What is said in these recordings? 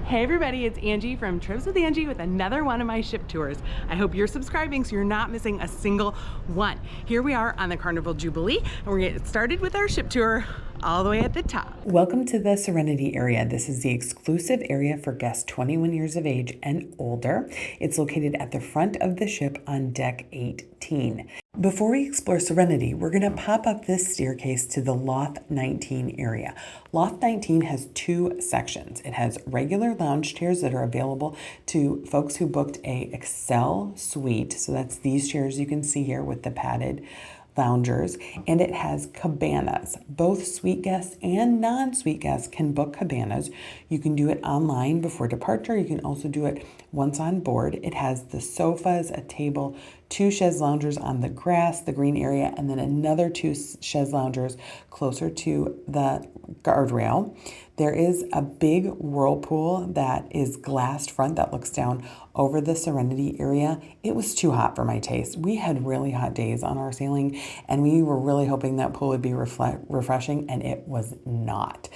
Hey everybody, it's Angie from Trips with Angie with another one of my ship tours. I hope you're subscribing so you're not missing a single one. Here we are on the Carnival Jubilee and we're gonna get started with our ship tour all the way at the top. Welcome to the Serenity area. This is the exclusive area for guests 21 years of age and older. It's located at the front of the ship on deck 18. Before we explore Serenity, we're going to pop up this staircase to the Loft 19 area. Loft 19 has two sections. It has regular lounge chairs that are available to folks who booked a Excel suite. So that's these chairs you can see here with the padded loungers, and it has cabanas. Both suite guests and non-suite guests can book cabanas. You can do it online before departure. You can also do it once on board. It has the sofas, a table, two chaise loungers on the grass, the green area, and then another two chaise loungers closer to the guardrail. There is a big whirlpool that is glassed front that looks down over the Serenity area. It was too hot for my taste. We had really hot days on our sailing and we were really hoping that pool would be refreshing, and it was not.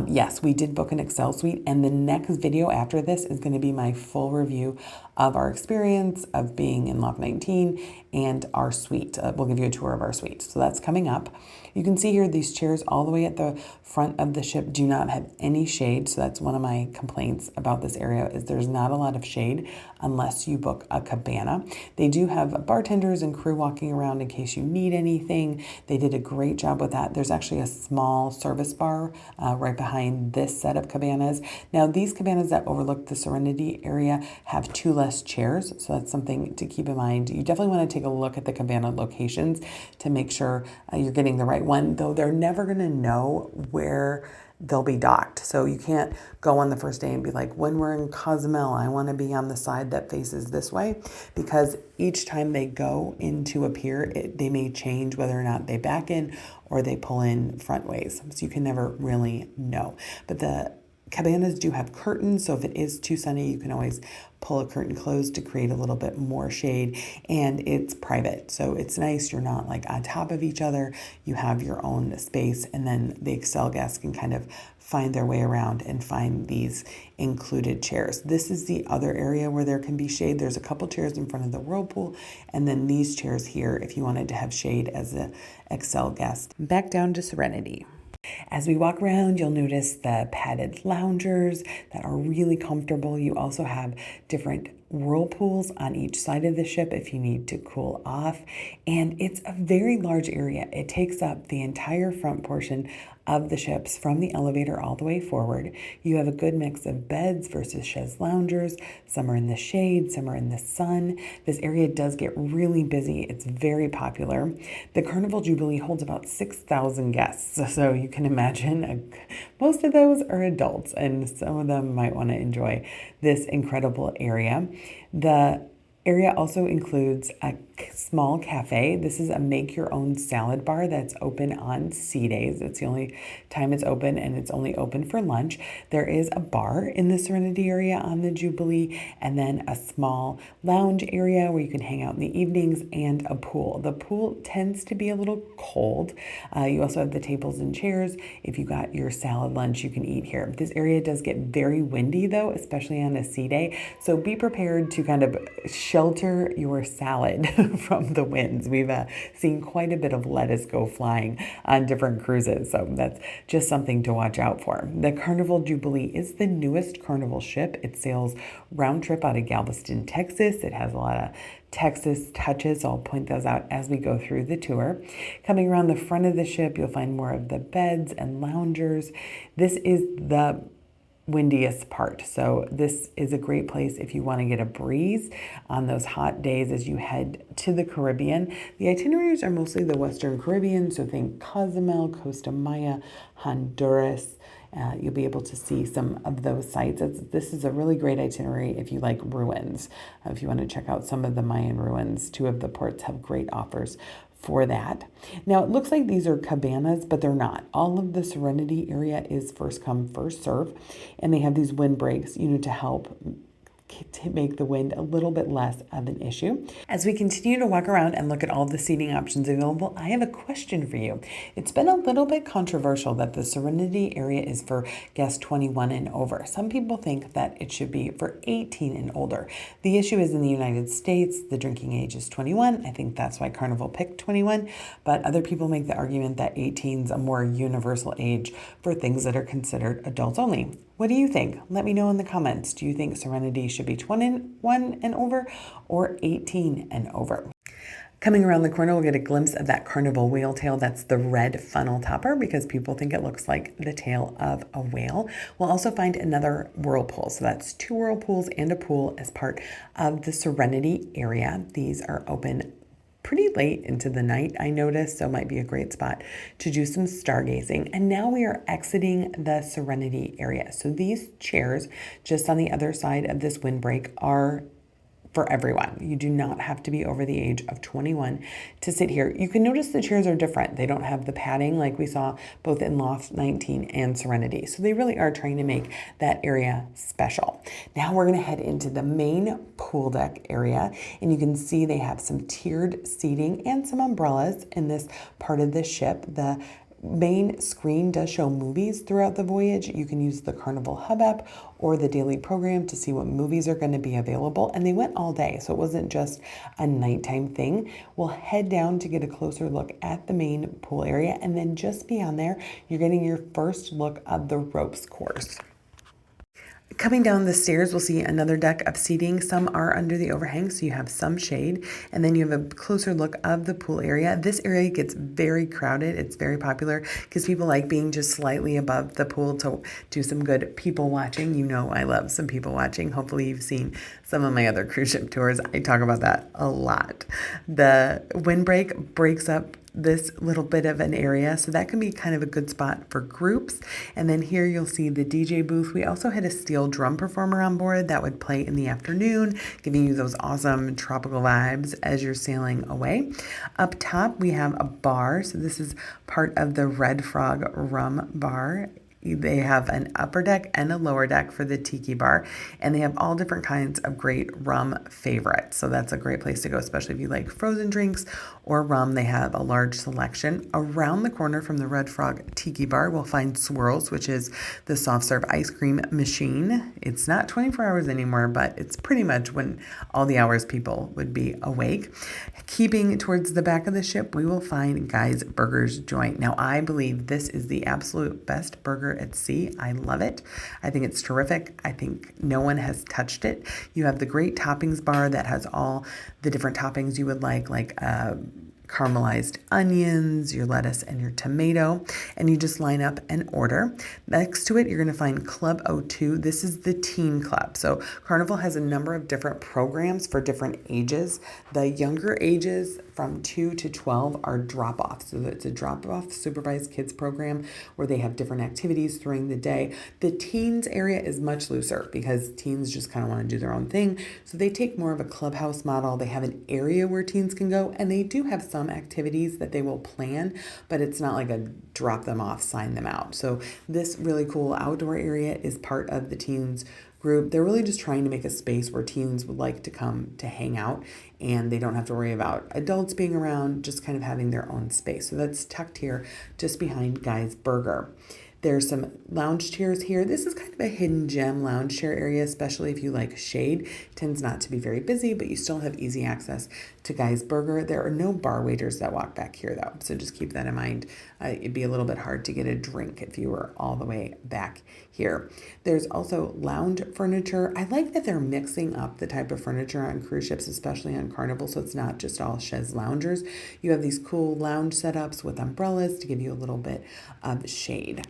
Yes, we did book an Excel suite, and the next video after this is going to be my full review of our experience of being in Loft 19 and our suite. We'll give you a tour of our suite. So that's coming up. You can see here these chairs all the way at the front of the ship do not have any shade. So that's one of my complaints about this area, is there's not a lot of shade unless you book a cabana. They do have bartenders and crew walking around in case you need anything. They did a great job with that. There's actually a small service bar right behind this set of cabanas. Now these cabanas that overlook the Serenity area have two less chairs. So that's something to keep in mind. You definitely want to take a look at the cabana locations to make sure you're getting the right one, though they're never going to know where they'll be docked. So you can't go on the first day and be like, when we're in Cozumel, I want to be on the side that faces this way, because each time they go into a pier, they may change whether or not they back in or they pull in front ways. So you can never really know. But the cabanas do have curtains, so if it is too sunny, you can always pull a curtain closed to create a little bit more shade, and it's private. So it's nice. You're not like on top of each other. You have your own space, and then the Excel guests can kind of find their way around and find these included chairs. This is the other area where there can be shade. There's a couple chairs in front of the whirlpool, and then these chairs here if you wanted to have shade as an Excel guest. Back down to Serenity. As we walk around, you'll notice the padded loungers that are really comfortable. You also have different whirlpools on each side of the ship if you need to cool off. And it's a very large area. It takes up the entire front portion of the ships from the elevator all the way forward. You have a good mix of beds versus chaise loungers. Some are in the shade, some are in the sun. This area does get really busy. It's very popular. The Carnival Jubilee holds about 6,000 guests. So you can imagine most of those are adults, and some of them might want to enjoy this incredible area. The area also includes a small cafe. This is a make-your-own salad bar that's open on sea days. It's the only time it's open, and it's only open for lunch. There is a bar in the Serenity area on the Jubilee, and then a small lounge area where you can hang out in the evenings, and a pool. The pool tends to be a little cold. You also have the tables and chairs. If you got your salad lunch, you can eat here. This area does get very windy though, especially on a sea day. So be prepared to kind of shelter your salad from the winds. We've seen quite a bit of lettuce go flying on different cruises, so that's just something to watch out for. The Carnival Jubilee is the newest Carnival ship. It sails round trip out of Galveston, Texas. It has a lot of Texas touches. I'll point those out as we go through the tour. Coming around the front of the ship, you'll find more of the beds and loungers. This is the windiest part. So this is a great place if you want to get a breeze on those hot days as you head to the Caribbean. The itineraries are mostly the Western Caribbean, so think Cozumel, Costa Maya, Honduras. You'll be able to see some of those sites. This is a really great itinerary if you like ruins. If you want to check out some of the Mayan ruins, two of the ports have great offers for that. Now, it looks like these are cabanas, but they're not. All of the Serenity area is first come, first serve, and they have these windbreaks, to help to make the wind a little bit less of an issue. As we continue to walk around and look at all the seating options available, I have a question for you. It's been a little bit controversial that the Serenity area is for guests 21 and over. Some people think that it should be for 18 and older. The issue is in the United States, the drinking age is 21. I think that's why Carnival picked 21, but other people make the argument that 18 is a more universal age for things that are considered adults only. What do you think? Let me know in the comments. Do you think Serenity should be 21 and over or 18 and over? Coming around the corner, we'll get a glimpse of that carnival whale tail. That's the red funnel topper because people think it looks like the tail of a whale. We'll also find another whirlpool. So that's 2 whirlpools and a pool as part of the Serenity area. These are open pretty late into the night, I noticed, so it might be a great spot to do some stargazing. And now we are exiting the Serenity area. So these chairs just on the other side of this windbreak are for everyone. You do not have to be over the age of 21 to sit here. You can notice the chairs are different. They don't have the padding like we saw both in Loft 19 and Serenity. So they really are trying to make that area special. Now we're gonna head into the main pool deck area, and you can see they have some tiered seating and some umbrellas in this part of the ship. The main screen does show movies throughout the voyage. You can use the Carnival Hub app or the daily program to see what movies are going to be available. And they went all day, so it wasn't just a nighttime thing. We'll head down to get a closer look at the main pool area. And then just beyond there, you're getting your first look of the ropes course. Coming down the stairs, we'll see another deck of seating. Some are under the overhang, so you have some shade. And then you have a closer look of the pool area. This area gets very crowded. It's very popular because people like being just slightly above the pool to do some good people watching. You know I love some people watching. Hopefully you've seen some of my other cruise ship tours. I talk about that a lot. The windbreak breaks up this little bit of an area, so that can be kind of a good spot for groups. And then here you'll see the DJ booth. We also had a steel drum performer on board that would play in the afternoon, giving you those awesome tropical vibes as you're sailing away. Up top we have a bar, so this is part of the Red Frog Rum Bar. They have an upper deck and a lower deck for the tiki bar, and they have all different kinds of great rum favorites. So that's a great place to go, especially if you like frozen drinks or rum. They have a large selection. Around the corner from the Red Frog Tiki Bar, we'll find Swirls, which is the soft serve ice cream machine. It's not 24 hours anymore, but it's pretty much when all the hours people would be awake. Keeping towards the back of the ship, we will find Guy's Burgers joint. Now, I believe this is the absolute best burger at sea. I love it. I think it's terrific. I think no one has touched it. You have the great toppings bar that has all the different toppings you would like caramelized onions, your lettuce, and your tomato, and you just line up and order. Next to it, you're going to find Club O2. This is the teen club. So Carnival has a number of different programs for different ages. The younger ages from 2 to 12 are drop-off. So it's a drop-off supervised kids program where they have different activities during the day. The teens area is much looser because teens just kind of want to do their own thing. So they take more of a clubhouse model. They have an area where teens can go, and they do have some activities that they will plan, but it's not like a drop them off, sign them out. So this really cool outdoor area is part of the teens group. They're really just trying to make a space where teens would like to come to hang out, and they don't have to worry about adults being around, just kind of having their own space. So that's tucked here just behind Guy's Burger. There's some lounge chairs here. This is kind of a hidden gem lounge chair area, especially if you like shade. It tends not to be very busy, but you still have easy access to Guy's Burger. There are no bar waiters that walk back here though, so just keep that in mind. It'd be a little bit hard to get a drink if you were all the way back here. There's also lounge furniture. I like that they're mixing up the type of furniture on cruise ships, especially on Carnival, so it's not just all chaise loungers. You have these cool lounge setups with umbrellas to give you a little bit of shade.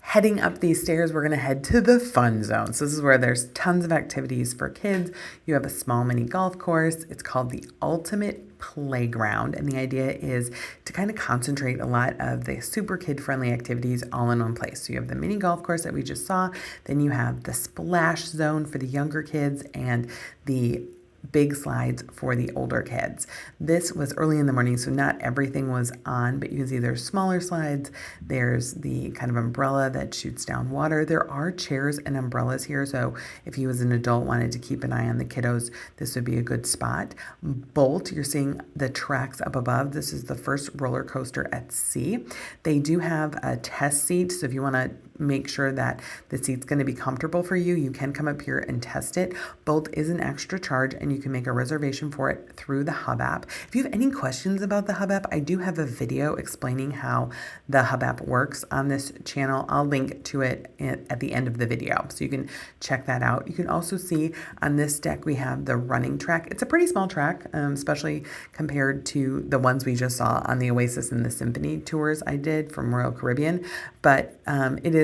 Heading up these stairs, we're going to head to the fun zone. So this is where there's tons of activities for kids. You have a small mini golf course. It's called the Ultimate Playground. And the idea is to kind of concentrate a lot of the super kid-friendly activities all in one place. So you have the mini golf course that we just saw. Then you have the splash zone for the younger kids and the big slides for the older kids. This was early in the morning, so not everything was on, but you can see there's smaller slides. There's the kind of umbrella that shoots down water. There are chairs and umbrellas here, so if you as an adult wanted to keep an eye on the kiddos, this would be a good spot. Bolt, you're seeing the tracks up above. This is the first roller coaster at sea. They do have a test seat, so if you want to make sure that the seat's going to be comfortable for you, you can come up here and test it. Bolt is an extra charge, and you can make a reservation for it through the Hub app. If you have any questions about the Hub app, I do have a video explaining how the Hub app works on this channel. I'll link to it at the end of the video, so you can check that out. You can also see on this deck we have the running track. It's a pretty small track, especially compared to the ones we just saw on the Oasis and the Symphony tours I did from Royal Caribbean, but it is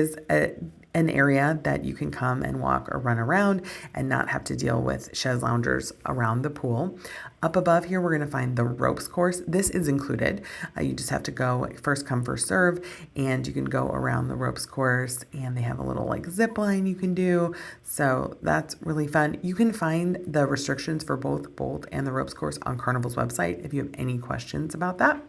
an area that you can come and walk or run around and not have to deal with chaise loungers around the pool. Up above here, we're going to find the ropes course. This is included. You just have to go first come, first serve, and you can go around the ropes course, and they have a little like zip line you can do. So that's really fun. You can find the restrictions for both Bolt and the ropes course on Carnival's website if you have any questions about that.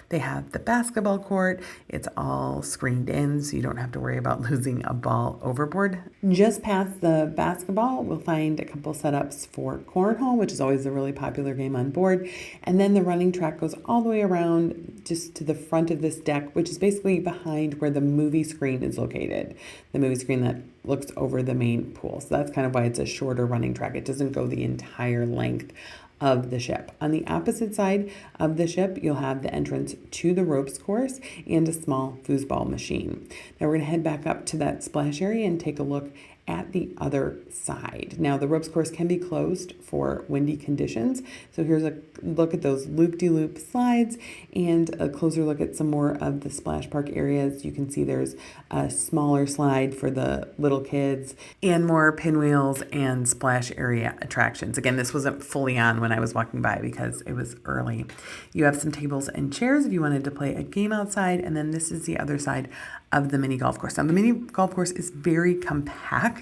They have the basketball court. It's all screened in, so you don't have to worry about losing a ball overboard. Just past the basketball, we'll find a couple setups for cornhole, which is always a really popular game on board. And then the running track goes all the way around just to the front of this deck, which is basically behind where the movie screen is located. The movie screen that looks over the main pool. So that's kind of why it's a shorter running track. It doesn't go the entire length of the ship. On the opposite side of the ship, you'll have the entrance to the ropes course and a small foosball machine. Now we're going to head back up to that splash area and take a look at the other side. Now the ropes course can be closed for windy conditions. So here's a look at those loop-de-loop slides and a closer look at some more of the splash park areas. You can see there's a smaller slide for the little kids and more pinwheels and splash area attractions. Again, this wasn't fully on when I was walking by because it was early. You have some tables and chairs if you wanted to play a game outside, and then this is the other side of the mini golf course. Now the mini golf course is very compact.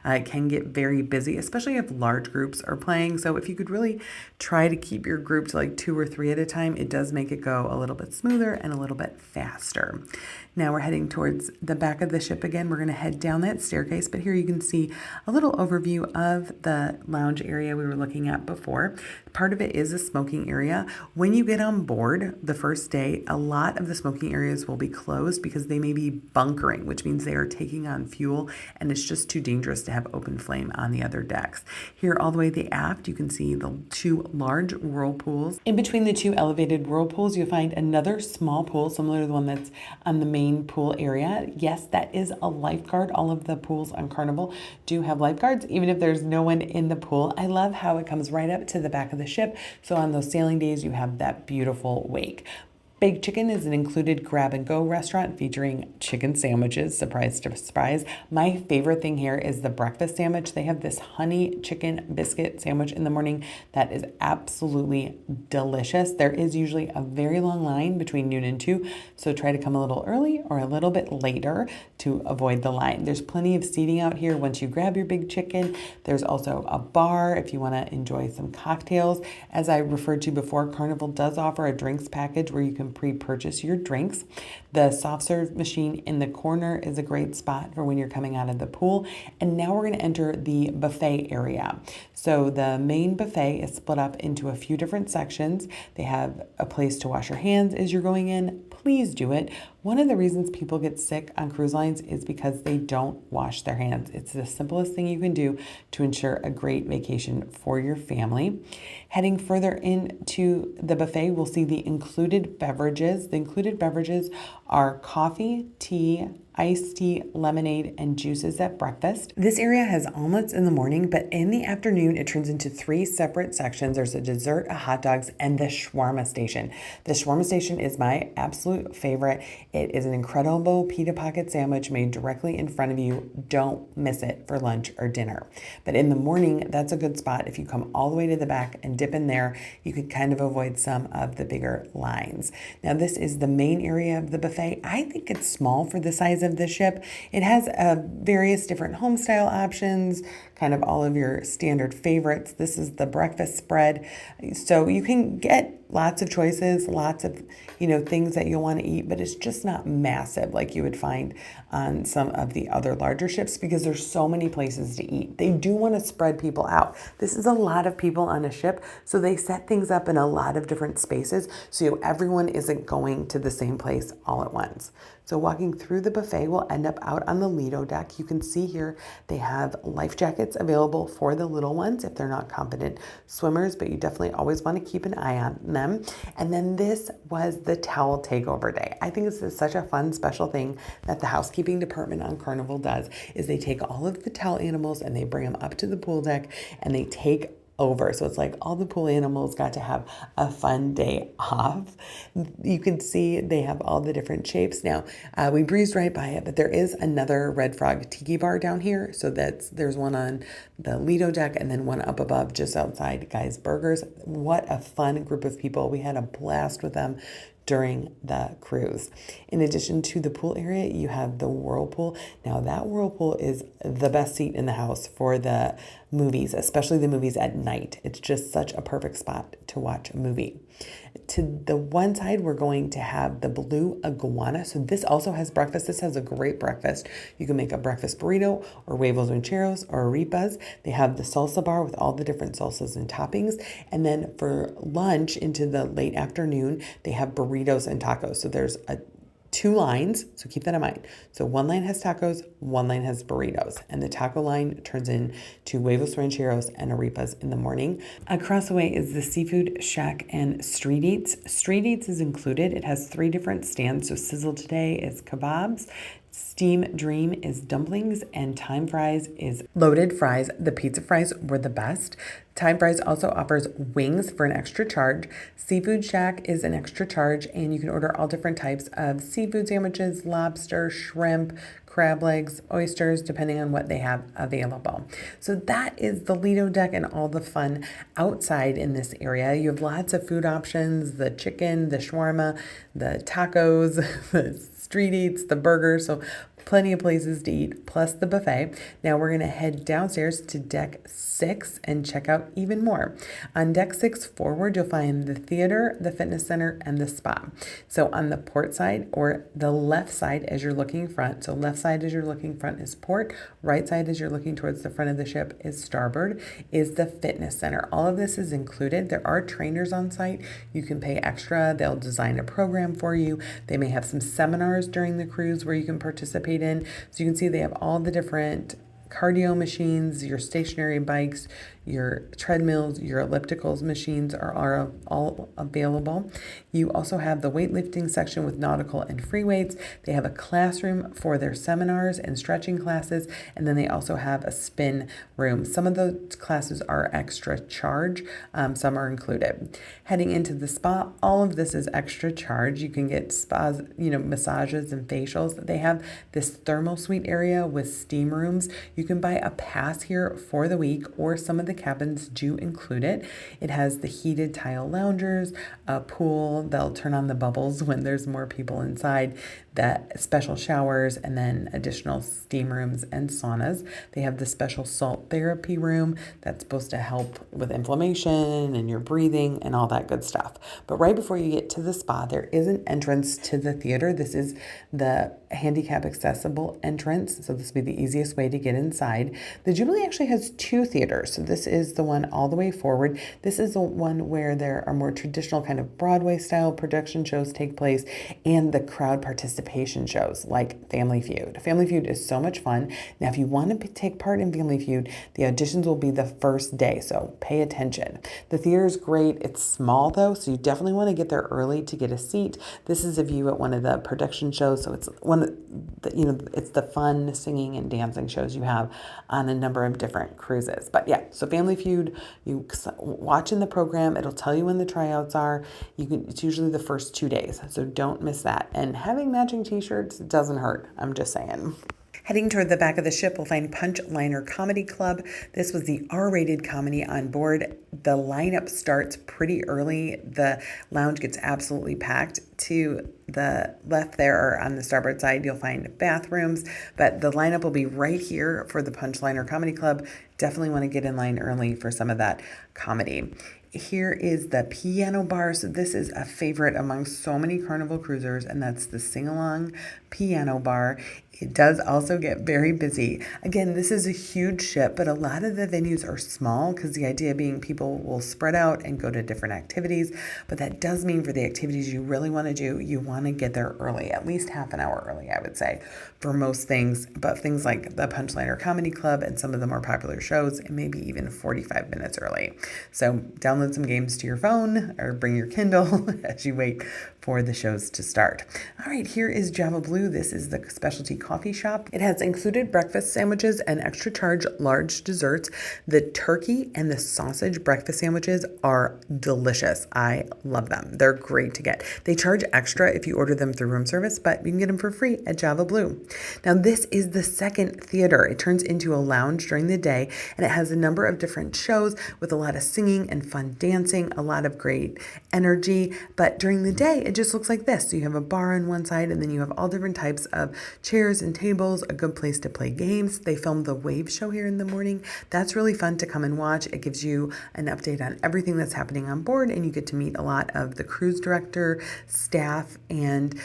It can get very busy, especially if large groups are playing. So if you could really try to keep your group to like 2 or 3 at a time, it does make it go a little bit smoother and a little bit faster. Now we're heading towards the back of the ship again. We're going to head down that staircase, but here you can see a little overview of the lounge area we were looking at before. Part of it is a smoking area. When you get on board the first day, a lot of the smoking areas will be closed because they may be bunkering, which means they are taking on fuel and it's just too dangerous to have open flame on the other decks. Here all the way to the aft, you can see the 2 large whirlpools. In between the 2 elevated whirlpools, you'll find another small pool similar to the one that's on the main pool area. Yes, that is a lifeguard. All of the pools on Carnival do have lifeguards, even if there's no one in the pool. I love how it comes right up to the back of the ship. So on those sailing days, you have that beautiful wake. Big Chicken is an included grab-and-go restaurant featuring chicken sandwiches, surprise to surprise. My favorite thing here is the breakfast sandwich. They have this honey chicken biscuit sandwich in the morning that is absolutely delicious. There is usually a very long line between noon and 2, so try to come a little early or a little bit later to avoid the line. There's plenty of seating out here once you grab your Big Chicken. There's also a bar if you want to enjoy some cocktails. As I referred to before, Carnival does offer a drinks package where you can pre-purchase your drinks. The soft serve machine in the corner is a great spot for when you're coming out of the pool. And now we're going to enter the buffet area. So the main buffet is split up into a few different sections. They have a place to wash your hands as you're going in. Please do it. One of the reasons people get sick on cruise lines is because they don't wash their hands. It's the simplest thing you can do to ensure a great vacation for your family. Heading further into the buffet, we'll see the included beverages. The included beverages are coffee, tea, iced tea, lemonade, and juices at breakfast. This area has omelets in the morning, but in the afternoon, it turns into 3 separate sections. There's a dessert, a hot dogs, and the shawarma station. The shawarma station is my absolute favorite. It is an incredible pita pocket sandwich made directly in front of you. Don't miss it for lunch or dinner. But in the morning, that's a good spot. If you come all the way to the back and dip in there, you could kind of avoid some of the bigger lines. Now, this is the main area of the buffet. I think it's small for the size size of the ship. It has various different home style options, kind of all of your standard favorites. This is the breakfast spread. So you can get lots of choices, lots of, things that you'll want to eat, but it's just not massive like you would find on some of the other larger ships because there's so many places to eat. They do want to spread people out. This is a lot of people on a ship, so they set things up in a lot of different spaces so everyone isn't going to the same place all at once. So walking through the buffet, we'll end up out on the Lido deck. You can see here they have life jackets available for the little ones if they're not competent swimmers, but you definitely always want to keep an eye on them. And then this was the towel takeover day. I think this is such a fun, special thing that the housekeeping department on Carnival does, is they take all of the towel animals and they bring them up to the pool deck and they take over. So it's like all the pool animals got to have a fun day off. You can see they have all the different shapes. Now, we breezed right by it, but there is another Red Frog tiki bar down here. So there's one on the Lido deck and then one up above just outside Guy's Burgers. What a fun group of people. We had a blast with them during the cruise. In addition to the pool area, you have the whirlpool. Now that whirlpool is the best seat in the house for the movies, especially the movies at night. It's just such a perfect spot to watch a movie. To the one side, we're going to have the Blue Iguana. So this also has breakfast. This has a great breakfast. You can make a breakfast burrito or huevos rancheros or arepas. They have the salsa bar with all the different salsas and toppings. And then for lunch into the late afternoon, they have burritos and tacos. So there's two lines, so keep that in mind. So one line has tacos, one line has burritos, and the taco line turns into huevos rancheros and arepas in the morning. Across the way is the Seafood Shack and Street Eats. Street Eats is included. It has 3 different stands. So Sizzle Today is kebabs, Steam Dream is dumplings, and Time Fries is loaded fries. The pizza fries were the best. Time Fries also offers wings for an extra charge. Seafood Shack is an extra charge, and you can order all different types of seafood sandwiches, lobster, shrimp, crab legs, oysters, depending on what they have available. So that is the Lido deck and all the fun outside in this area. You have lots of food options, the chicken, the shawarma, the tacos, the Street Eats, the burgers. So plenty of places to eat, plus the buffet. Now we're going to head downstairs to deck 6 and check out even more. On deck 6 forward, you'll find the theater, the fitness center, and the spa. So on the port side, or the left side as you're looking front, so left side as you're looking front is port, right side as you're looking towards the front of the ship is starboard, is the fitness center. All of this is included. There are trainers on site. You can pay extra. They'll design a program for you. They may have some seminars during the cruise where you can participate in. So you can see they have all the different cardio machines, your stationary bikes, your treadmills, your ellipticals machines are all available. You also have the weightlifting section with nautical and free weights. They have a classroom for their seminars and stretching classes, and then they also have a spin room. Some of those classes are extra charge, some are included. Heading into the spa, all of this is extra charge. You can get spas, massages and facials. They have this thermal suite area with steam rooms. You can buy a pass here for the week, or some of the cabins do include it. It has the heated tile loungers, a pool. They'll turn on the bubbles when there's more people inside, that special showers, and then additional steam rooms and saunas. They have the special salt therapy room that's supposed to help with inflammation and your breathing and all that good stuff. But right before you get to the spa, there is an entrance to the theater. This is the handicap accessible entrance, so this will be the easiest way to get inside. The Jubilee actually has 2 theaters. So this is the one all the way forward. This is the one where there are more traditional kind of Broadway style production shows take place, and the crowd participation shows like Family Feud. Family Feud is so much fun. Now, if you want to take part in Family Feud, the auditions will be the first day, so pay attention. The theater is great. It's small though, so you definitely want to get there early to get a seat. This is a view at one of the production shows, so it's one of the, it's the fun singing and dancing shows you have on a number of different cruises. But yeah, so Family Feud, you watch in the program, it'll tell you when the tryouts are. It's usually the first 2 days, so don't miss that. And having matching t-shirts doesn't hurt, I'm just saying. Heading toward the back of the ship, we'll find Punch Liner Comedy Club. This was the R-rated comedy on board. The lineup starts pretty early. The lounge gets absolutely packed. To the left there, or on the starboard side, you'll find bathrooms, but the lineup will be right here for the Punchliner Comedy Club. Definitely want to get in line early for some of that comedy. Here is the piano bar. So this is a favorite among so many Carnival cruisers, and that's the sing-along piano bar. It does also get very busy. Again, this is a huge ship, but a lot of the venues are small because the idea being people will spread out and go to different activities. But that does mean for the activities you really want to do, you want to get there early, at least half an hour early, I would say, for most things. But things like the Punchliner Comedy Club and some of the more popular shows, it may be even 45 minutes early. So download some games to your phone or bring your Kindle as you wait for the shows to start. All right, here is Java Blue. This is the specialty coffee shop. It has included breakfast sandwiches and extra charge large desserts. The turkey and the sausage breakfast sandwiches are delicious. I love them. They're great to get. They charge extra if you order them through room service, but you can get them for free at Java Blue. Now, this is the second theater. It turns into a lounge during the day, and it has a number of different shows with a lot of singing and fun dancing, a lot of great energy. But during the day, it just looks like this. So you have a bar on one side, and then you have all different types of chairs and tables, a good place to play games. They filmed the wave show here in the morning. That's really fun to come and watch. It gives you an update on everything that's happening on board, and you get to meet a lot of the cruise director, staff, and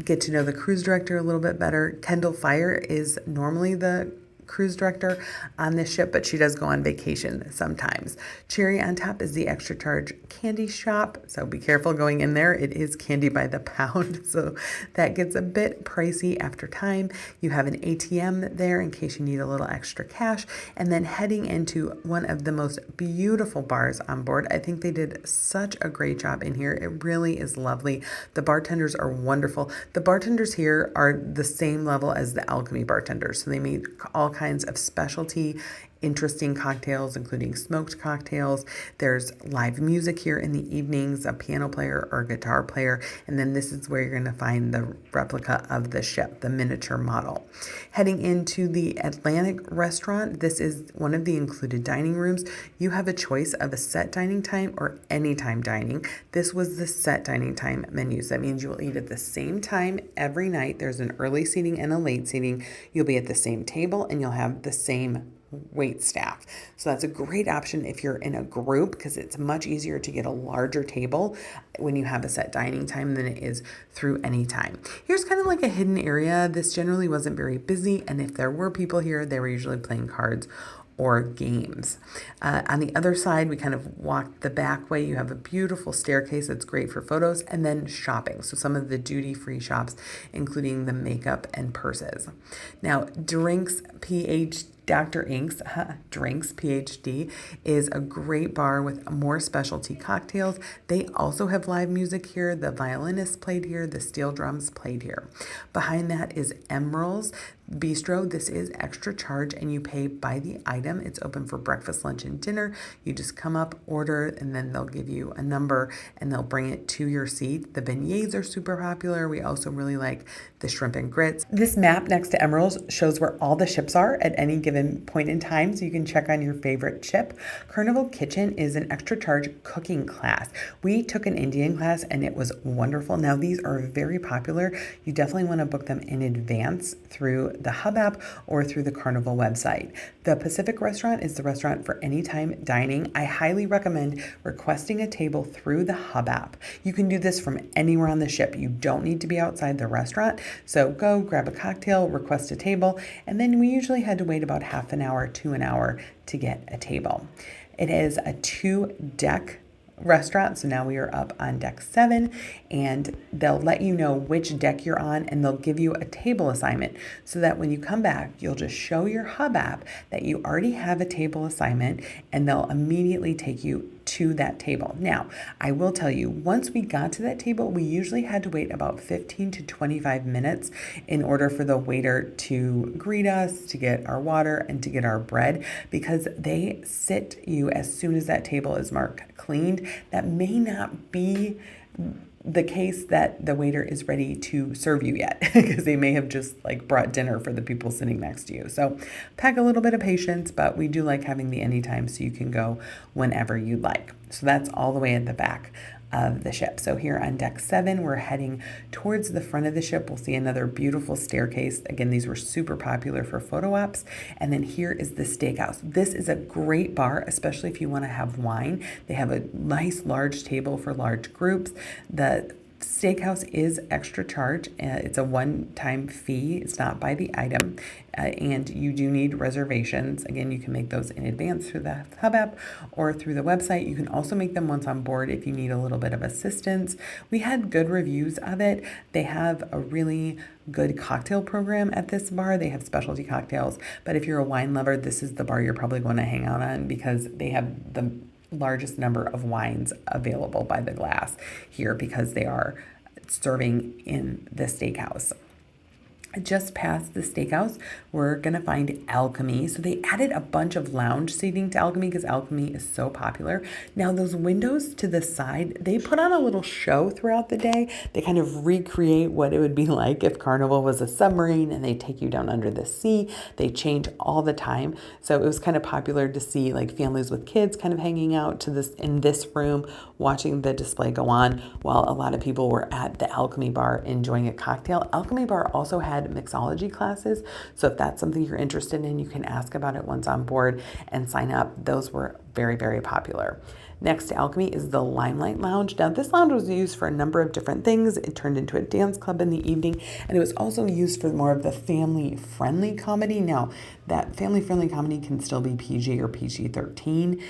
get to know the cruise director a little bit better. Kendall Fire is normally the cruise director on this ship, but she does go on vacation sometimes. Cherry on top is the extra charge candy shop, so be careful going in there. It is candy by the pound, so that gets a bit pricey after time. You have an ATM there in case you need a little extra cash, and then heading into one of the most beautiful bars on board. I think they did such a great job in here. It really is lovely. The bartenders are wonderful. The bartenders here are the same level as the Alchemy bartenders, so they make all kinds of specialty, interesting cocktails, including smoked cocktails. There's live music here in the evenings, a piano player or a guitar player, and then this is where you're going to find the replica of the ship, the miniature model. Heading into the Atlantic restaurant, this is one of the included dining rooms. You have a choice of a set dining time or anytime dining. This was the set dining time menus. That means you will eat at the same time every night. There's an early seating and a late seating. You'll be at the same table and you'll have the same wait staff. So that's a great option if you're in a group, because it's much easier to get a larger table when you have a set dining time than it is through any time. Here's kind of like a hidden area. This generally wasn't very busy, and if there were people here, they were usually playing cards or games. On the other side, we kind of walked the back way. You have a beautiful staircase that's great for photos, and then shopping. So some of the duty-free shops, including the makeup and purses. Now, Drinks Dr. Ink's Drinks PhD is a great bar with more specialty cocktails. They also have live music here. The violinists played here. The steel drums played here. Behind that is Emerald's Bistro. This is extra charge and you pay by the item. It's open for breakfast, lunch, and dinner. You just come up, order, and then they'll give you a number and they'll bring it to your seat. The beignets are super popular. We also really like the shrimp and grits. This map next to Emerald's shows where all the ships are at any given point in time, so you can check on your favorite ship. Carnival Kitchen is an extra charge cooking class. We took an Indian class and it was wonderful. Now these are very popular. You definitely want to book them in advance through the Hub app or through the Carnival website. The Pacific Restaurant is the restaurant for anytime dining. I highly recommend requesting a table through the Hub app. You can do this from anywhere on the ship. You don't need to be outside the restaurant. So go grab a cocktail, request a table, and then we usually had to wait about half an hour to an hour to get a table. It is a 2-deck restaurant, so now we are up on deck 7, and they'll let you know which deck you're on, and they'll give you a table assignment so that when you come back, you'll just show your Hub app that you already have a table assignment, and they'll immediately take you to that table. Now, I will tell you, once we got to that table, we usually had to wait about 15 to 25 minutes in order for the waiter to greet us, to get our water, and to get our bread, because they sit you as soon as that table is marked cleaned. That may not be the case that the waiter is ready to serve you yet, because they may have just like brought dinner for the people sitting next to you. So pack a little bit of patience, but we do like having the anytime so you can go whenever you'd like. So that's all the way at the back of the ship. So here on deck 7, we're heading towards the front of the ship. We'll see another beautiful staircase. Again, these were super popular for photo ops. And then here is the steakhouse. This is a great bar, especially if you want to have wine. They have a nice large table for large groups. The steakhouse is extra charge. It's a one-time fee. It's not by the item. And you do need reservations. Again, you can make those in advance through the Hub app or through the website. You can also make them once on board if you need a little bit of assistance. We had good reviews of it. They have a really good cocktail program at this bar. They have specialty cocktails. But if you're a wine lover, this is the bar you're probably going to hang out on because they have the largest number of wines available by the glass here because they are serving in the steakhouse. Just past the steakhouse, we're going to find Alchemy. So they added a bunch of lounge seating to Alchemy because Alchemy is so popular. Now those windows to the side, they put on a little show throughout the day. They kind of recreate what it would be like if Carnival was a submarine and they take you down under the sea. They change all the time. So it was kind of popular to see like families with kids kind of hanging out to this in this room, watching the display go on while a lot of people were at the Alchemy bar enjoying a cocktail. Alchemy bar also had mixology classes. So if that's something you're interested in, you can ask about it once on board and sign up. Those were very, very popular. Next to Alchemy is the Limelight Lounge. Now, this lounge was used for a number of different things. It turned into a dance club in the evening, and it was also used for more of the family-friendly comedy. Now, that family-friendly comedy can still be PG or PG-13.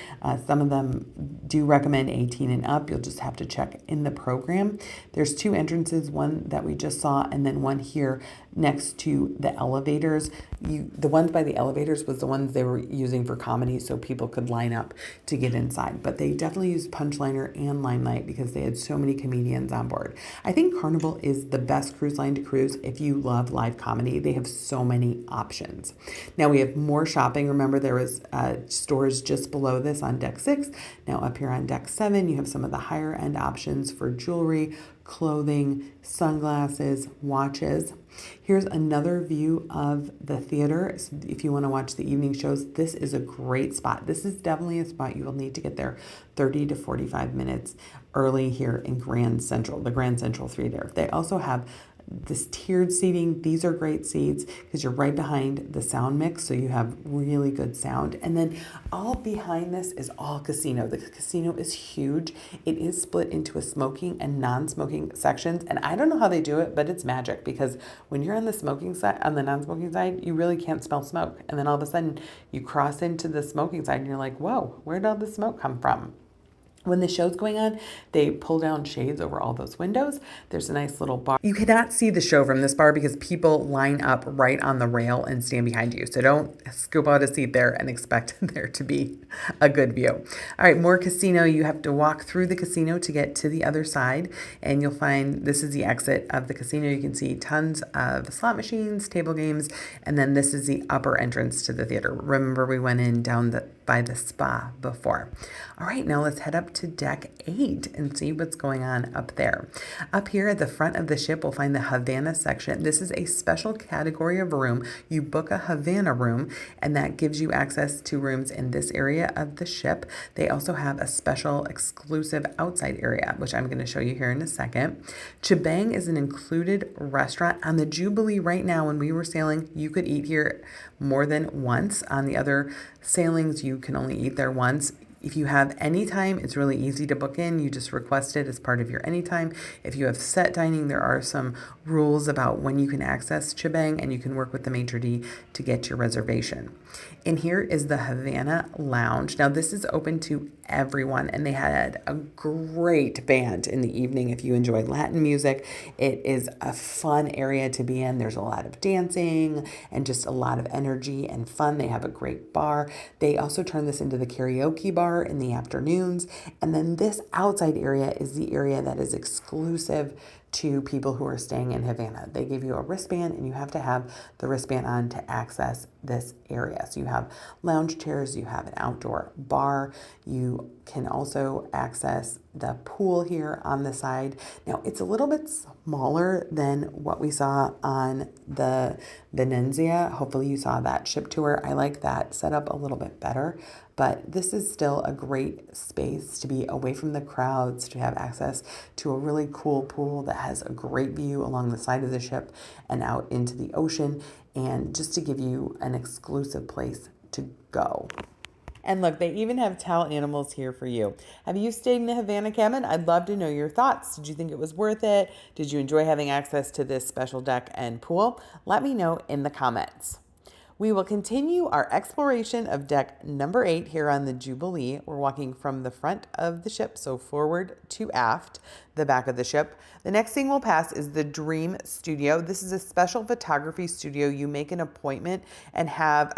Some of them do recommend 18 and up. You'll just have to check in the program. There's 2 entrances, one that we just saw, and then one here next to the elevators. The ones by the elevators was the ones they were using for comedy so people could line up to get inside. But they definitely used Punchliner and Limelight because they had so many comedians on board. I think Carnival is the best cruise line to cruise if you love live comedy. They have so many options. Now we have more shopping. Remember there was stores just below this on deck 6. Now up here on deck 7, you have some of the higher end options for jewelry, clothing, sunglasses, watches. Here's another view of the theater. So if you want to watch the evening shows, this is a great spot. This is definitely a spot you will need to get there 30 to 45 minutes early here in Grand Central, the Grand Central Theater. They also have this tiered seating. These are great seats because you're right behind the sound mix, so you have really good sound. And then all behind this is all casino. The casino is huge. It is split into a smoking and non-smoking sections, and I don't know how they do it, but it's magic because when you're on the smoking side, on the non-smoking side, you really can't smell smoke. And then all of a sudden you cross into the smoking side and you're like, whoa, where did all the smoke come from? When the show's going on, they pull down shades over all those windows. There's a nice little bar. You cannot see the show from this bar because people line up right on the rail and stand behind you. So don't scoop out a seat there and expect there to be a good view. All right, more casino. You have to walk through the casino to get to the other side, and you'll find this is the exit of the casino. You can see tons of slot machines, table games, and then this is the upper entrance to the theater. Remember, we went in down by the spa before. All right, now let's head up to deck 8 and see what's going on up there. Up here at the front of the ship, we'll find the Havana section. This is a special category of room. You book a Havana room, and that gives you access to rooms in this area of the ship. They also have a special exclusive outside area, which I'm going to show you here in a second. Chibang is an included restaurant on the Jubilee right now. When we were sailing, you could eat here more than once. On the other sailings, you can only eat there once. If you have anytime, it's really easy to book in. You just request it as part of your anytime. If you have set dining, there are some rules about when you can access Chibang, and you can work with the maitre d' to get your reservation. And here is the Havana Lounge. Now, this is open to everyone, and they had a great band in the evening. If you enjoy Latin music, it is a fun area to be in. There's a lot of dancing and just a lot of energy and fun. They have a great bar. They also turn this into the karaoke bar in the afternoons. And then this outside area is the area that is exclusive to people who are staying in Havana. They give you a wristband, and you have to have the wristband on to access this area. So you have lounge chairs, you have an outdoor bar, you can also access the pool here on the side. Now it's a little bit smaller than what we saw on the Venezia. Hopefully you saw that ship tour. I like that setup a little bit better, but this is still a great space to be away from the crowds, to have access to a really cool pool that has a great view along the side of the ship and out into the ocean, and just to give you an exclusive place to go. And look, they even have towel animals here for you. Have you stayed in the Havana cabin? I'd love to know your thoughts. Did you think it was worth it? Did you enjoy having access to this special deck and pool? Let me know in the comments. We will continue our exploration of deck number 8 here on the Jubilee. We're walking from the front of the ship, so forward to aft, the back of the ship. The next thing we'll pass is the Dream Studio. This is a special photography studio. You make an appointment and have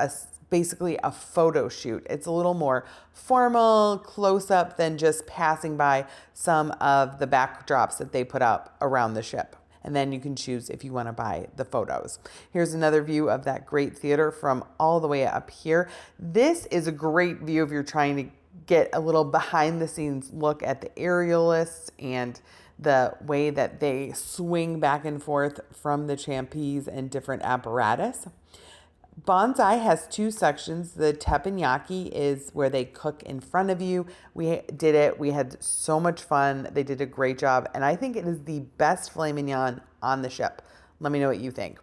basically a photo shoot. It's a little more formal, close up than just passing by some of the backdrops that they put up around the ship. And then you can choose if you want to buy the photos. Here's another view of that great theater from all the way up here. This is a great view if you're trying to get a little behind the scenes look at the aerialists and the way that they swing back and forth from the trapeze and different apparatus. Bonsai has 2 sections. The teppanyaki is where they cook in front of you. We did it. We had so much fun. They did a great job. And I think it is the best filet mignon on the ship. Let me know what you think.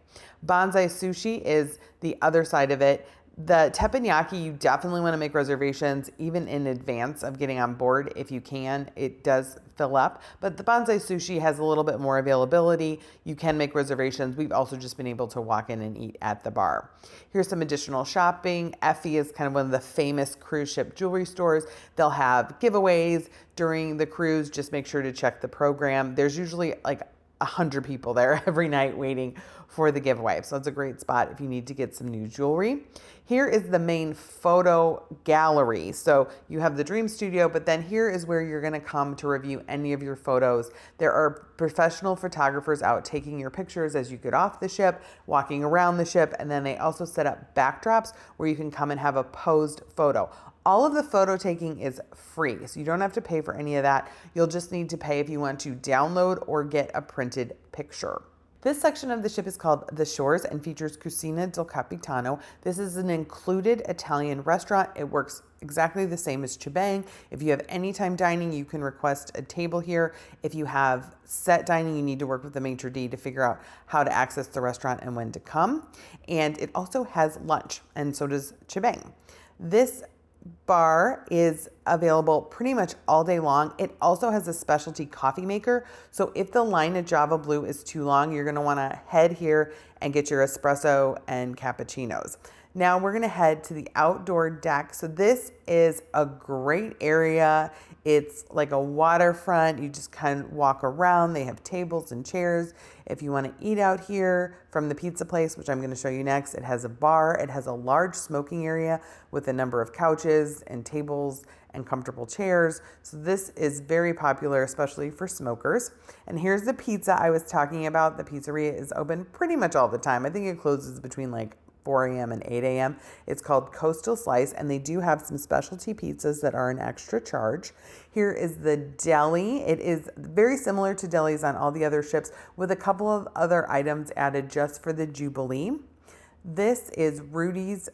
Bonsai sushi is the other side of it. The teppanyaki, you definitely want to make reservations even in advance of getting on board if you can. It does fill up, but the bonsai sushi has a little bit more availability. You can make reservations. We've also just been able to walk in and eat at the bar. Here's some additional shopping. Effie is kind of one of the famous cruise ship jewelry stores. They'll have giveaways during the cruise. Just make sure to check the program. There's usually like 100 people there every night waiting for the giveaway. So it's a great spot if you need to get some new jewelry. Here is the main photo gallery. So you have the Dream Studio, but then here is where you're going to come to review any of your photos. There are professional photographers out taking your pictures as you get off the ship, walking around the ship, and then they also set up backdrops where you can come and have a posed photo. All of the photo taking is free, so you don't have to pay for any of that. You'll just need to pay if you want to download or get a printed picture. This section of the ship is called The Shores and features Cucina del Capitano. This is an included Italian restaurant. It works exactly the same as Chibang. If you have anytime dining, you can request a table here. If you have set dining, you need to work with the maitre d' to figure out how to access the restaurant and when to come. And it also has lunch, and so does Chibang. This bar is available pretty much all day long. It also has a specialty coffee maker. So if the line at Java Blue is too long, you're going to want to head here and get your espresso and cappuccinos. Now we're going to head to the outdoor deck. So this is a great area. It's like a waterfront. You just kind of walk around. They have tables and chairs. If you want to eat out here from the pizza place, which I'm going to show you next, it has a bar. It has a large smoking area with a number of couches and tables and comfortable chairs. So this is very popular, especially for smokers. And here's the pizza I was talking about. The pizzeria is open pretty much all the time. I think it closes between like 4 a.m. and 8 a.m. It's called Coastal Slice, and they do have some specialty pizzas that are an extra charge. Here is the deli. It is very similar to delis on all the other ships with a couple of other items added just for the Jubilee. This is Rudy's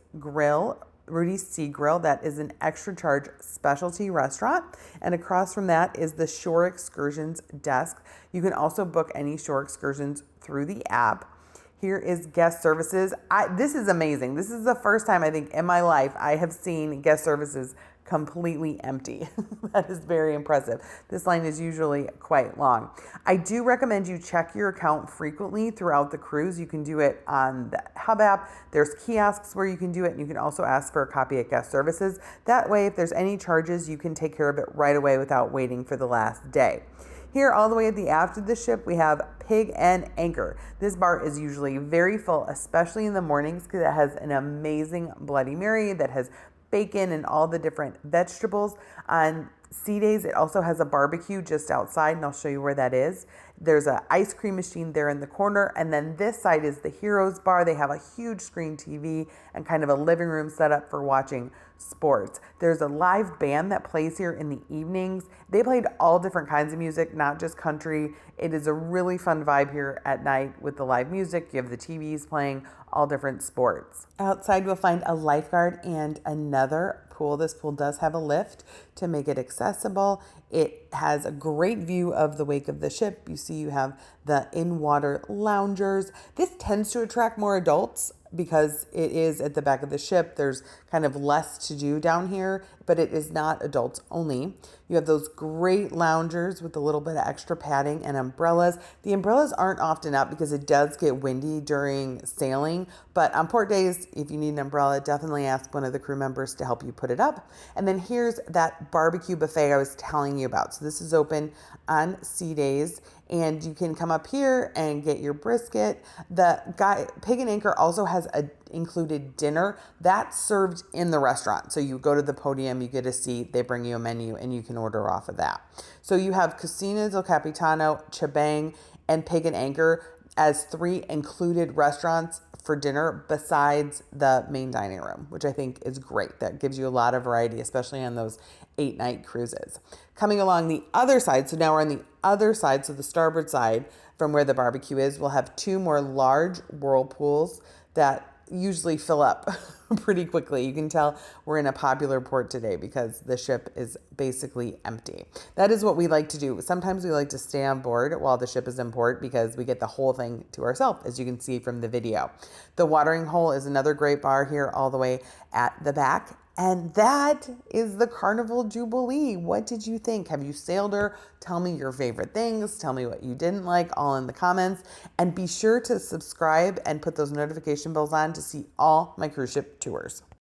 Sea Grill. That is an extra charge specialty restaurant. And across from that is the Shore Excursions desk. You can also book any shore excursions through the app. Here is guest services. This is amazing. This is the first time I think in my life I have seen guest services completely empty. That is very impressive. This line is usually quite long. I do recommend you check your account frequently throughout the cruise. You can do it on the Hub app. There's kiosks where you can do it, and you can also ask for a copy at guest services. That way, if there's any charges, you can take care of it right away without waiting for the last day. Here, all the way at the aft of the ship, we have Pig and Anchor. This bar is usually very full, especially in the mornings, because it has an amazing Bloody Mary that has bacon and all the different vegetables. On Sea Days, it also has a barbecue just outside, and I'll show you where that is. There's an ice cream machine there in the corner, and then this side is the Heroes Bar. They have a huge screen TV and kind of a living room set up for watching sports. There's a live band that plays here in the evenings. They played all different kinds of music, not just country. It is a really fun vibe here at night with the live music. You have the TVs playing all different sports. Outside, we'll find a lifeguard and another pool. This pool does have a lift to make it accessible. It has a great view of the wake of the ship. You see you have the in-water loungers. This tends to attract more adults because it is at the back of the ship. There's kind of less to do down here, but it is not adults only. You have those great loungers with a little bit of extra padding and umbrellas. The umbrellas aren't often up because it does get windy during sailing, but on port days, if you need an umbrella, definitely ask one of the crew members to help you put it up. And then here's that barbecue buffet I was telling you about. So this is open on Sea Days, and you can come up here and get your brisket. The guy, Pig and Anchor, also has a included dinner that's served in the restaurant. So you go to the podium, you get a seat, they bring you a menu, and you can order off of that. So you have Cocina del Capitano, Chebang, and Pig and Anchor as 3 included restaurants for dinner besides the main dining room, which I think is great. That gives you a lot of variety, especially on those 8-night cruises. Coming along the other side, so now we're on the other side, so the starboard side from where the barbecue is, we'll have 2 more large whirlpools that usually fill up pretty quickly. You can tell we're in a popular port today because the ship is basically empty. That is what we like to do. Sometimes we like to stay on board while the ship is in port because we get the whole thing to ourselves, as you can see from the video. The watering hole is another great bar here all the way at the back. And that is the Carnival Jubilee. What did you think? Have you sailed her? Tell me your favorite things. Tell me what you didn't like, all in the comments. And be sure to subscribe and put those notification bells on to see all my cruise ship tours.